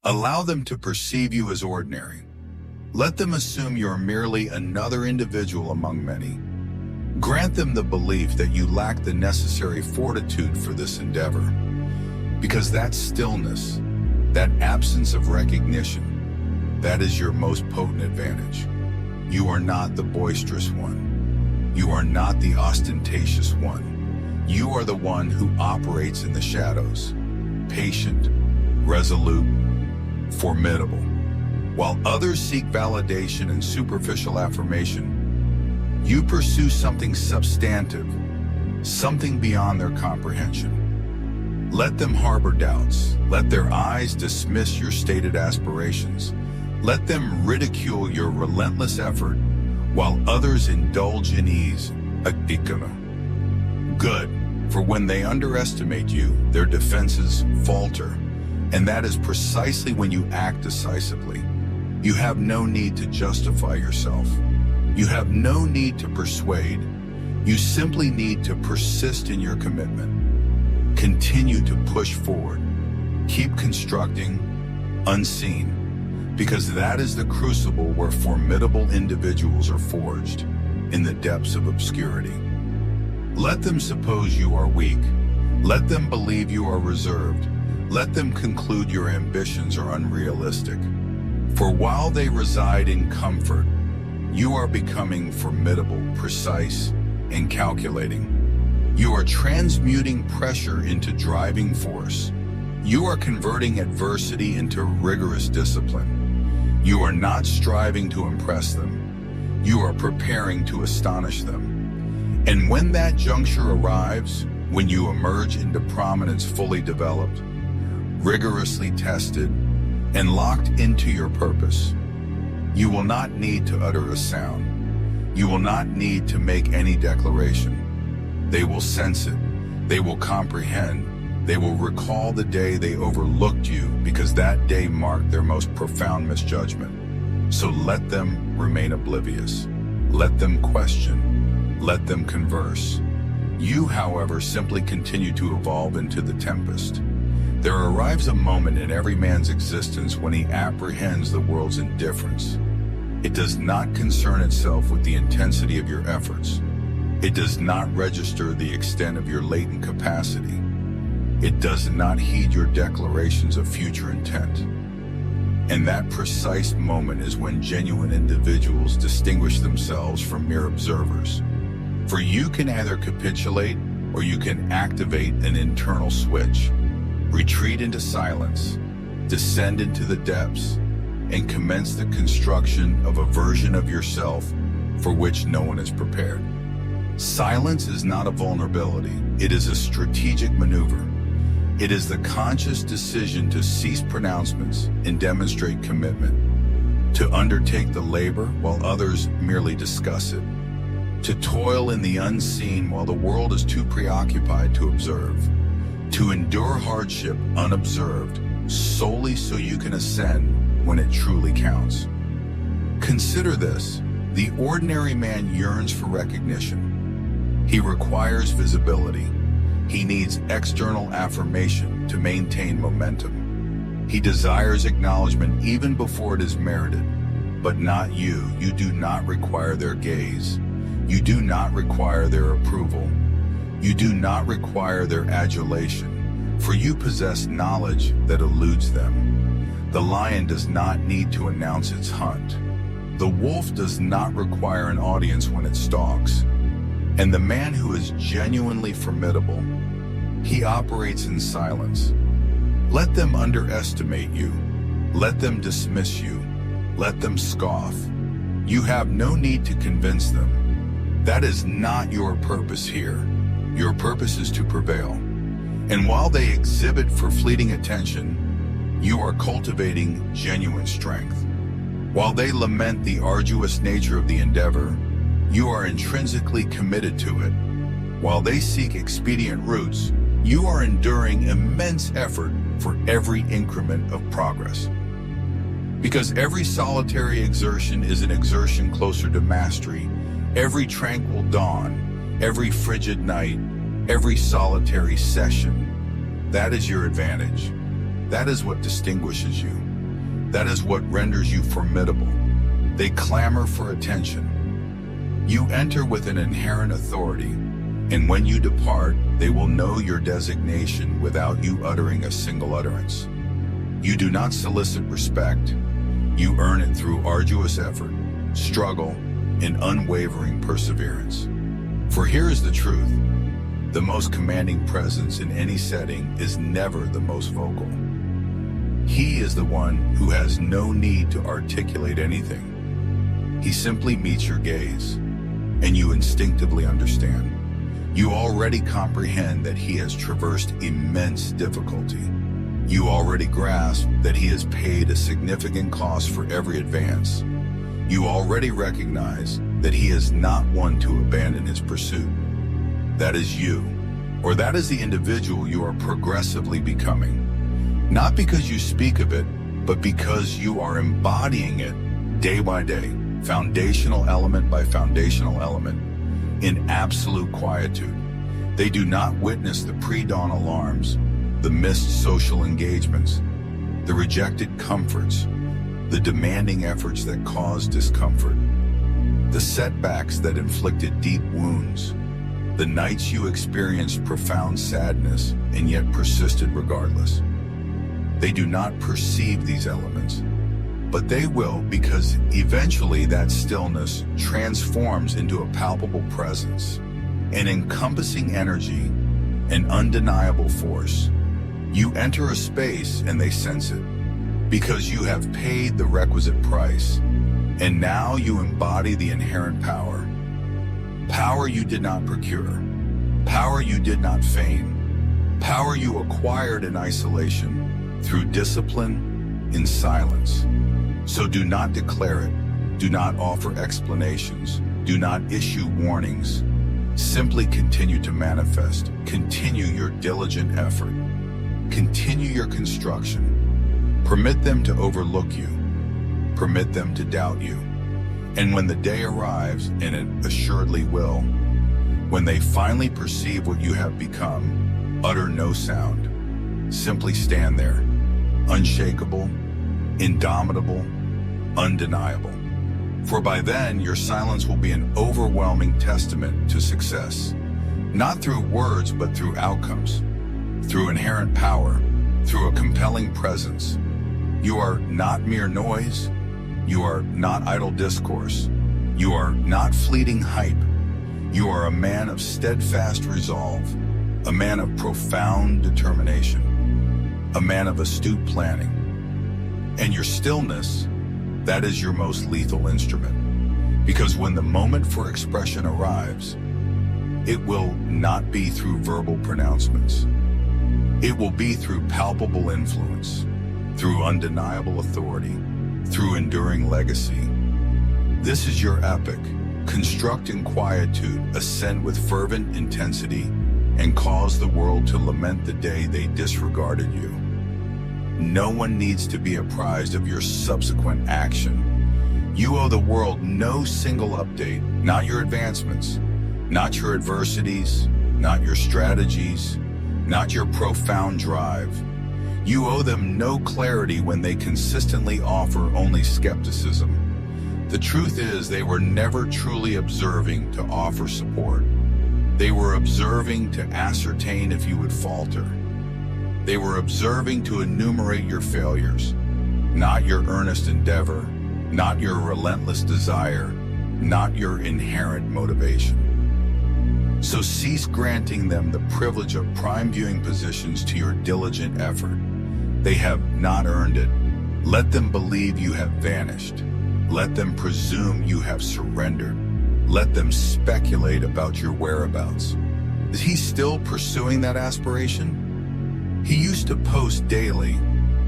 Allow them to perceive you as ordinary. Let them assume you're merely another individual among many. Grant them the belief that you lack the necessary fortitude for this endeavor. Because that stillness, that absence of recognition, that is your most potent advantage. You are not the boisterous one. You are not the ostentatious one. You are the one who operates in the shadows, patient, resolute, formidable. While others seek validation and superficial affirmation, you pursue something substantive, something beyond their comprehension. Let them harbor doubts. Let their eyes dismiss your stated aspirations. Let them ridicule your relentless effort while others indulge in ease. Good, for when they underestimate you, their defenses falter, and that is precisely when you act decisively. You have no need to justify yourself. You have no need to persuade. You simply need to persist in your commitment. Continue to push forward. Keep constructing, unseen, because that is the crucible where formidable individuals are forged, in the depths of obscurity. Let them suppose you are weak. Let them believe you are reserved. Let them conclude your ambitions are unrealistic. For while they reside in comfort, you are becoming formidable, precise, and calculating. You are transmuting pressure into driving force. You are converting adversity into rigorous discipline. You are not striving to impress them. You are preparing to astonish them. And when that juncture arrives, when you emerge into prominence fully developed, rigorously tested, and locked into your purpose, you will not need to utter a sound. You will not need to make any declaration. They will sense it. They will comprehend. They will recall the day they overlooked you because that day marked their most profound misjudgment. So let them remain oblivious. Let them question. Let them converse. You, however, simply continue to evolve into the tempest. There arrives a moment in every man's existence when he apprehends the world's indifference. It does not concern itself with the intensity of your efforts. It does not register the extent of your latent capacity. It does not heed your declarations of future intent. And that precise moment is when genuine individuals distinguish themselves from mere observers. For you can either capitulate or you can activate an internal switch. Retreat into silence, descend into the depths, and commence the construction of a version of yourself for which no one is prepared. Silence is not a vulnerability. It is a strategic maneuver. It is the conscious decision to cease pronouncements and demonstrate commitment, to undertake the labor while others merely discuss it, to toil in the unseen while the world is too preoccupied to observe, to endure hardship unobserved solely so you can ascend when it truly counts. Consider this: the ordinary man yearns for recognition. He requires visibility. He needs external affirmation to maintain momentum. He desires acknowledgement even before it is merited. But not you. You do not require their gaze. You do not require their approval. You do not require their adulation, for you possess knowledge that eludes them. The lion does not need to announce its hunt. The wolf does not require an audience when it stalks. And the man who is genuinely formidable, he operates in silence. Let them underestimate you. Let them dismiss you. Let them scoff. You have no need to convince them. That is not your purpose here. Your purpose is to prevail. And while they exhibit for fleeting attention, you are cultivating genuine strength. While they lament the arduous nature of the endeavor, you are intrinsically committed to it. While they seek expedient routes, you are enduring immense effort for every increment of progress. Because every solitary exertion is an exertion closer to mastery, every tranquil dawn, every frigid night, every solitary session, that is your advantage. That is what distinguishes you. That is what renders you formidable. They clamor for attention. You enter with an inherent authority, and when you depart, they will know your designation without you uttering a single utterance. You do not solicit respect. You earn it through arduous effort, struggle, and unwavering perseverance. For here is the truth. The most commanding presence in any setting is never the most vocal. He is the one who has no need to articulate anything. He simply meets your gaze, and you instinctively understand. You already comprehend that he has traversed immense difficulty. You already grasp that he has paid a significant cost for every advance. You already recognize that he is not one to abandon his pursuit. That is you, or that is the individual you are progressively becoming. Not because you speak of it, but because you are embodying it day by day, foundational element by foundational element, in absolute quietude. They do not witness the pre-dawn alarms, the missed social engagements, the rejected comforts, the demanding efforts that cause discomfort, the setbacks that inflicted deep wounds, the nights you experienced profound sadness and yet persisted regardless. They do not perceive these elements, but they will, because eventually that stillness transforms into a palpable presence, an encompassing energy, an undeniable force. You enter a space and they sense it, because you have paid the requisite price, and now you embody the inherent power. Power you did not procure, power you did not feign, power you acquired in isolation, through discipline, in silence. So do not declare it, do not offer explanations, do not issue warnings. Simply continue to manifest, continue your diligent effort, continue your construction. Permit them to overlook you, permit them to doubt you. And when the day arrives, and it assuredly will, when they finally perceive what you have become, utter no sound. Simply stand there, unshakable, indomitable, undeniable. For by then, your silence will be an overwhelming testament to success, not through words, but through outcomes, through inherent power, through a compelling presence. You are not mere noise. You are not idle discourse. You are not fleeting hype. You are a man of steadfast resolve, a man of profound determination, a man of astute planning. And your stillness, that is your most lethal instrument. Because when the moment for expression arrives, it will not be through verbal pronouncements. It will be through palpable influence, through undeniable authority, through enduring legacy. This is your epic. Construct in quietude, ascend with fervent intensity, and cause the world to lament the day they disregarded you. No one needs to be apprised of your subsequent action. You owe the world no single update, not your advancements, not your adversities, not your strategies, not your profound drive. You owe them no clarity when they consistently offer only skepticism. The truth is, they were never truly observing to offer support. They were observing to ascertain if you would falter. They were observing to enumerate your failures, not your earnest endeavor, not your relentless desire, not your inherent motivation. So cease granting them the privilege of prime viewing positions to your diligent effort. They have not earned it. Let them believe you have vanished. Let them presume you have surrendered. Let them speculate about your whereabouts. Is he still pursuing that aspiration? He used to post daily,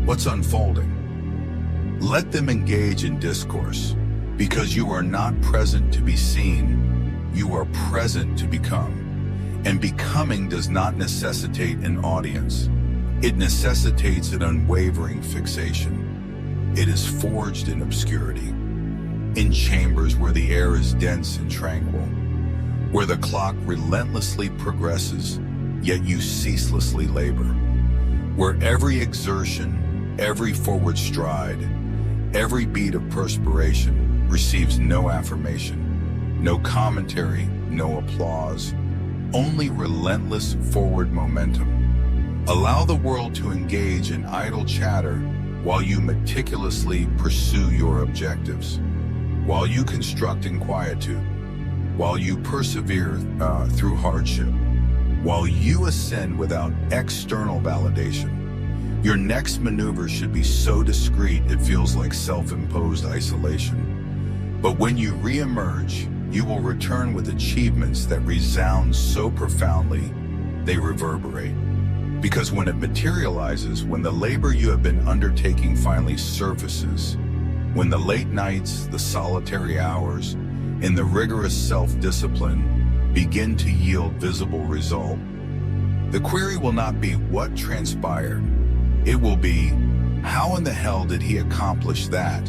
"What's unfolding?" Let them engage in discourse, because you are not present to be seen, you are present to become. And becoming does not necessitate an audience. It necessitates an unwavering fixation. It is forged in obscurity, in chambers where the air is dense and tranquil, where the clock relentlessly progresses, yet you ceaselessly labor, where every exertion, every forward stride, Every bead of perspiration receives no affirmation, no commentary, no applause, only relentless forward momentum. Allow the world to engage in idle chatter while you meticulously pursue your objectives, while you construct in quietude, while you persevere through hardship, while you ascend without external validation. Your next maneuver should be so discreet it feels like self-imposed isolation. But when you re-emerge, you will return with achievements that resound so profoundly, they reverberate. Because when it materializes, when the labor you have been undertaking finally surfaces, when the late nights, the solitary hours, and the rigorous self-discipline begin to yield visible result, the query will not be what transpired. It will be, how in the hell did he accomplish that?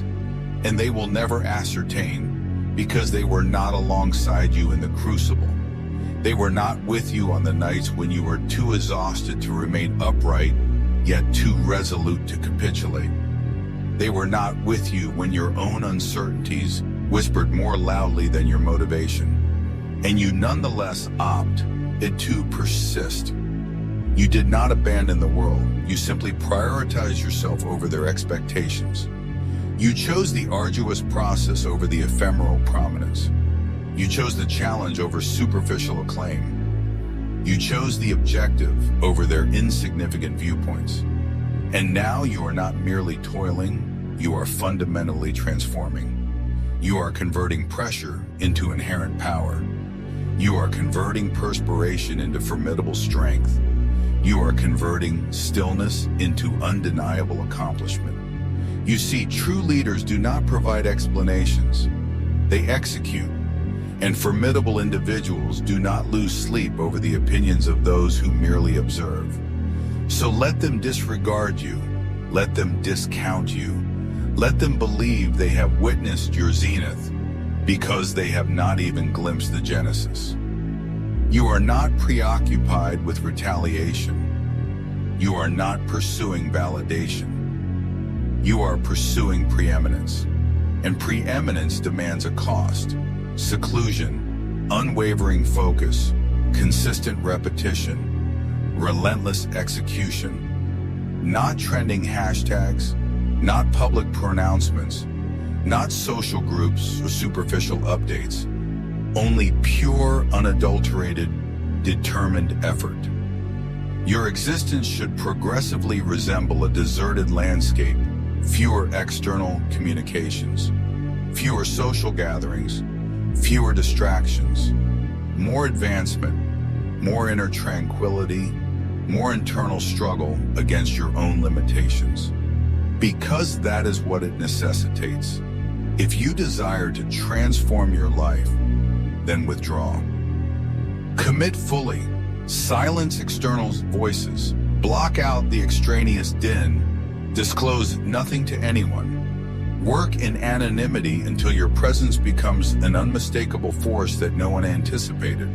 And they will never ascertain, because they were not alongside you in the crucible. They were not with you on the nights when you were too exhausted to remain upright, yet too resolute to capitulate. They were not with you when your own uncertainties whispered more loudly than your motivation. And you nonetheless opted to persist. You did not abandon the world. You simply prioritized yourself over their expectations. You chose the arduous process over the ephemeral prominence. You chose the challenge over superficial acclaim. You chose the objective over their insignificant viewpoints. And now you are not merely toiling, you are fundamentally transforming. You are converting pressure into inherent power. You are converting perspiration into formidable strength. You are converting stillness into undeniable accomplishment. You see, true leaders do not provide explanations. They execute. And formidable individuals do not lose sleep over the opinions of those who merely observe. So let them disregard you. Let them discount you. Let them believe they have witnessed your zenith because they have not even glimpsed the genesis. You are not preoccupied with retaliation. You are not pursuing validation. You are pursuing preeminence. And preeminence demands a cost. Seclusion, unwavering focus, consistent repetition, relentless execution. Not trending hashtags, not public pronouncements, not social groups or superficial updates. Only pure, unadulterated, determined effort. Your existence should progressively resemble a deserted landscape, fewer external communications, fewer social gatherings, fewer distractions, more advancement, more inner tranquility, more internal struggle against your own limitations. Because that is what it necessitates. If you desire to transform your life, then withdraw. Commit fully. Silence external voices. Block out the extraneous din. Disclose nothing to anyone. Work in anonymity until your presence becomes an unmistakable force that no one anticipated.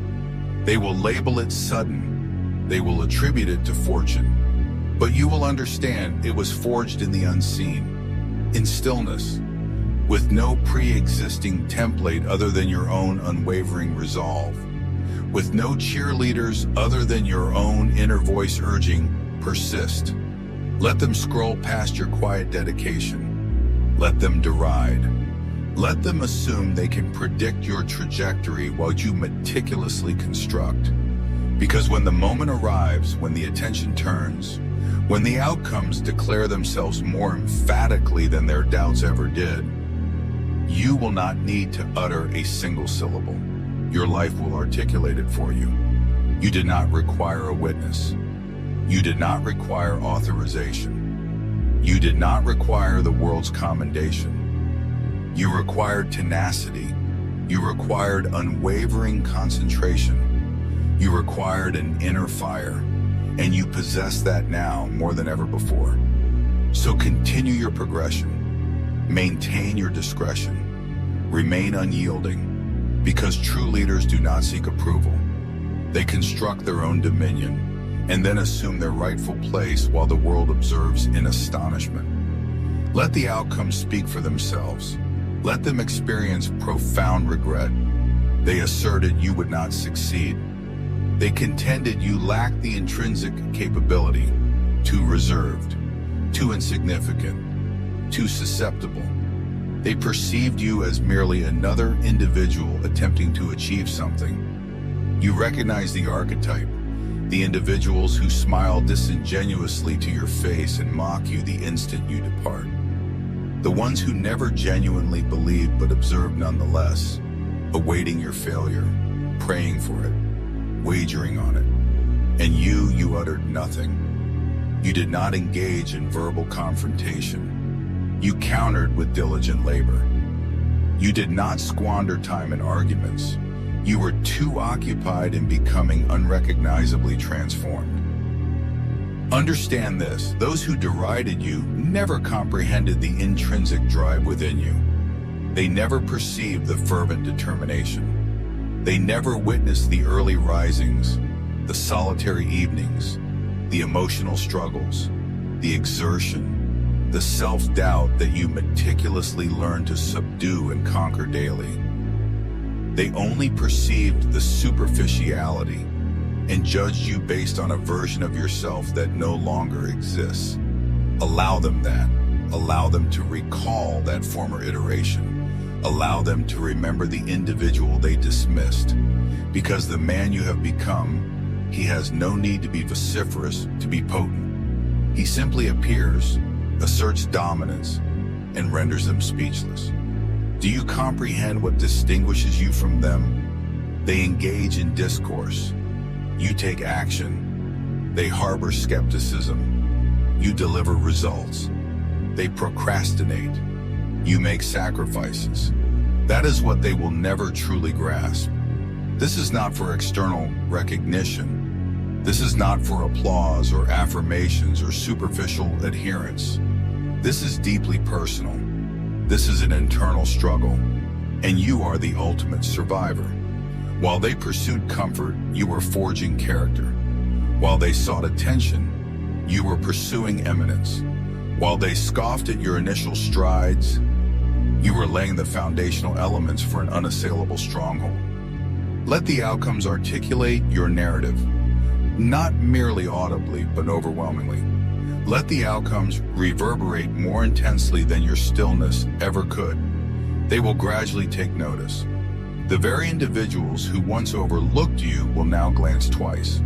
They will label it sudden. They will attribute it to fortune. But you will understand it was forged in the unseen, in stillness, with no pre-existing template other than your own unwavering resolve, with no cheerleaders other than your own inner voice urging, persist. Let them scroll past your quiet dedication. Let them deride. Let them assume they can predict your trajectory while you meticulously construct. Because when the moment arrives, when the attention turns, when the outcomes declare themselves more emphatically than their doubts ever did, you will not need to utter a single syllable. Your life will articulate it for you. You did not require a witness. You did not require authorization. You did not require the world's commendation. You required tenacity. You required unwavering concentration. You required an inner fire, and you possess that now more than ever before. So continue your progression. Maintain your discretion. Remain unyielding, because true leaders do not seek approval. They construct their own dominion and then assume their rightful place while the world observes in astonishment. Let the outcomes speak for themselves. Let them experience profound regret. They asserted you would not succeed. They contended you lacked the intrinsic capability, too reserved, too insignificant, too susceptible. They perceived you as merely another individual attempting to achieve something. You recognize the archetype, the individuals who smile disingenuously to your face and mock you the instant you depart. The ones who never genuinely believed but observed nonetheless, awaiting your failure, praying for it, wagering on it. And you uttered nothing. You did not engage in verbal confrontation. You countered with diligent labor. You did not squander time in arguments. You were too occupied in becoming unrecognizably transformed. Understand this, those who derided you never comprehended the intrinsic drive within you. They never perceived the fervent determination. They never witnessed the early risings, the solitary evenings, the emotional struggles, the exertion, the self-doubt that you meticulously learned to subdue and conquer daily. They only perceived the superficiality and judged you based on a version of yourself that no longer exists. Allow them that. Allow them to recall that former iteration. Allow them to remember the individual they dismissed. Because the man you have become, he has no need to be vociferous to be potent. He simply appears, asserts dominance, and renders them speechless. Do you comprehend what distinguishes you from them? They engage in discourse. You take action. They harbor skepticism. You deliver results. They procrastinate. You make sacrifices. That is what they will never truly grasp. This is not for external recognition. This is not for applause or affirmations or superficial adherence. This is deeply personal. This is an internal struggle, and you are the ultimate survivor. While they pursued comfort, you were forging character. While they sought attention, you were pursuing eminence. While they scoffed at your initial strides, you were laying the foundational elements for an unassailable stronghold. Let the outcomes articulate your narrative, not merely audibly, but overwhelmingly. Let the outcomes reverberate more intensely than your stillness ever could. They will gradually take notice. The very individuals who once overlooked you will now glance twice.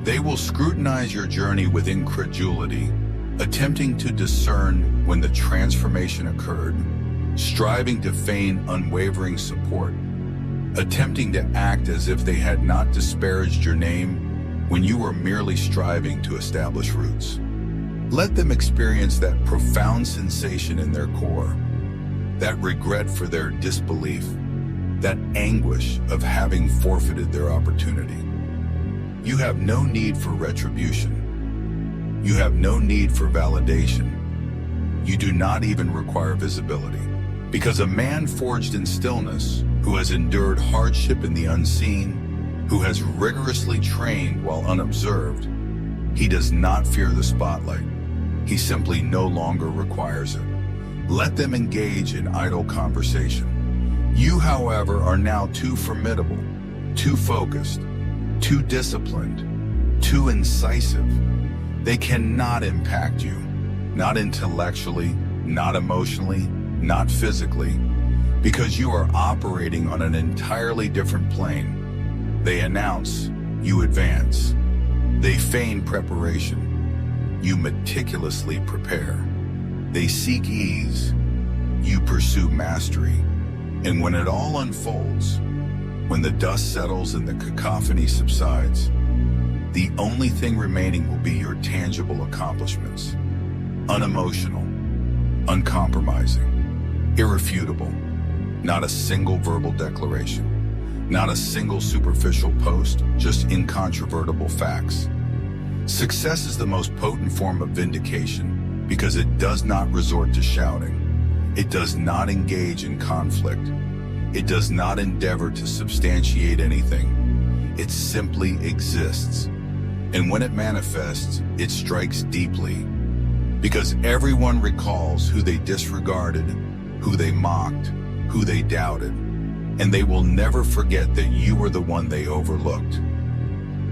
They will scrutinize your journey with incredulity, attempting to discern when the transformation occurred, striving to feign unwavering support, attempting to act as if they had not disparaged your name when you were merely striving to establish roots. Let them experience that profound sensation in their core, that regret for their disbelief, that anguish of having forfeited their opportunity. You have no need for retribution. You have no need for validation. You do not even require visibility. Because a man forged in stillness, who has endured hardship in the unseen, who has rigorously trained while unobserved, he does not fear the spotlight. He simply no longer requires it. Let them engage in idle conversation. You, however, are now too formidable, too focused, too disciplined, too incisive. They cannot impact you, not intellectually, not emotionally, not physically, because you are operating on an entirely different plane. They announce, you advance. They feign preparation. You meticulously prepare. They seek ease. You pursue mastery. And when it all unfolds, when the dust settles and the cacophony subsides, the only thing remaining will be your tangible accomplishments. Unemotional, uncompromising, irrefutable. Not a single verbal declaration. Not a single superficial post, just incontrovertible facts. Success is the most potent form of vindication because it does not resort to shouting. It does not engage in conflict. It does not endeavor to substantiate anything. It simply exists. And when it manifests, it strikes deeply, Because everyone recalls who they disregarded, who they mocked, who they doubted, and they will never forget that you were the one they overlooked.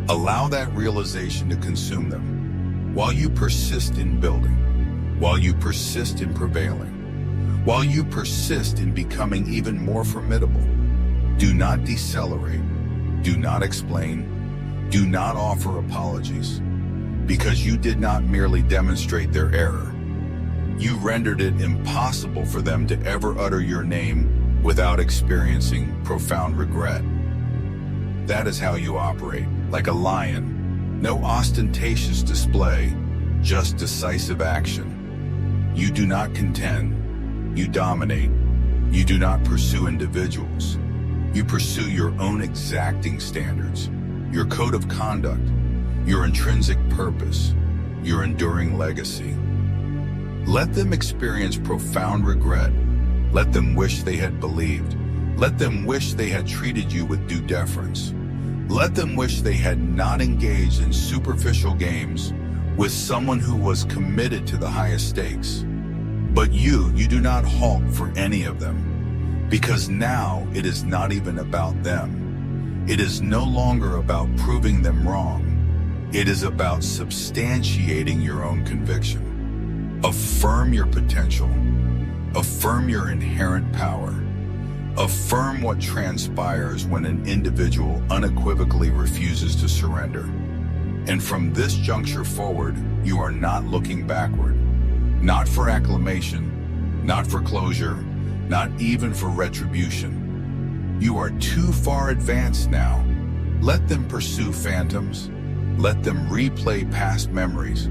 Allow that realization to consume them while you persist in building, while you persist in prevailing, while you persist in becoming even more formidable. Do not decelerate, do not explain, do not offer apologies, because you did not merely demonstrate their error. You rendered it impossible for them to ever utter your name without experiencing profound regret. That is how you operate, like a lion. No ostentatious display, just decisive action. You do not contend, you dominate. You do not pursue individuals. You pursue your own exacting standards, your code of conduct, your intrinsic purpose, your enduring legacy. Let them experience profound regret. Let them wish they had believed. Let them wish they had treated you with due deference. Let them wish they had not engaged in superficial games with someone who was committed to the highest stakes. But you do not halt for any of them, because now it is not even about them. It is no longer about proving them wrong. It is about substantiating your own conviction. Affirm your potential. Affirm your inherent power. Affirm what transpires when an individual unequivocally refuses to surrender. And from this juncture forward, you are not looking backward. Not for acclamation, not for closure, not even for retribution. You are too far advanced now. Let them pursue phantoms. Let them replay past memories.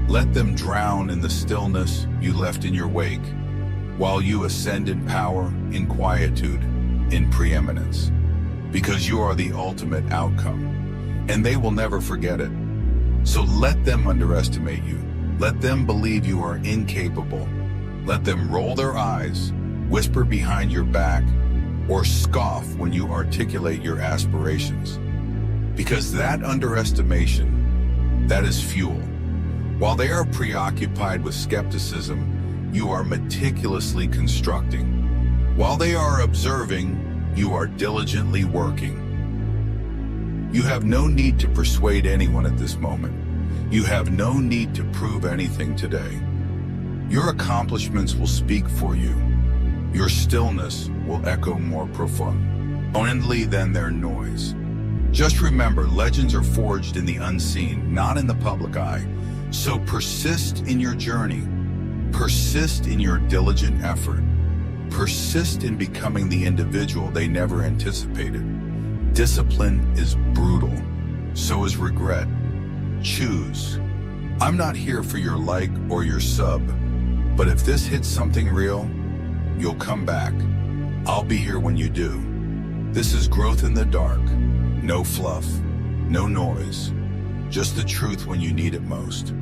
Let them drown in the stillness you left in your wake, while you ascend in power, in quietude, in preeminence. Because you are the ultimate outcome, and they will never forget it. So let them underestimate you. Let them believe you are incapable. Let them roll their eyes, whisper behind your back, or scoff when you articulate your aspirations. Because that underestimation, that is fuel. While they are preoccupied with skepticism, you are meticulously constructing. While they are observing, you are diligently working. You have no need to persuade anyone at this moment. You have no need to prove anything today. Your accomplishments will speak for you. Your stillness will echo more profoundly than their noise. Just remember, legends are forged in the unseen, not in the public eye. So persist in your journey. Persist in your diligent effort. Persist in becoming the individual they never anticipated. Discipline is brutal. So is regret. Choose. I'm not here for your like or your sub, but if this hits something real, you'll come back. I'll be here when you do. This is growth in the dark. No fluff, no noise, just the truth when you need it most.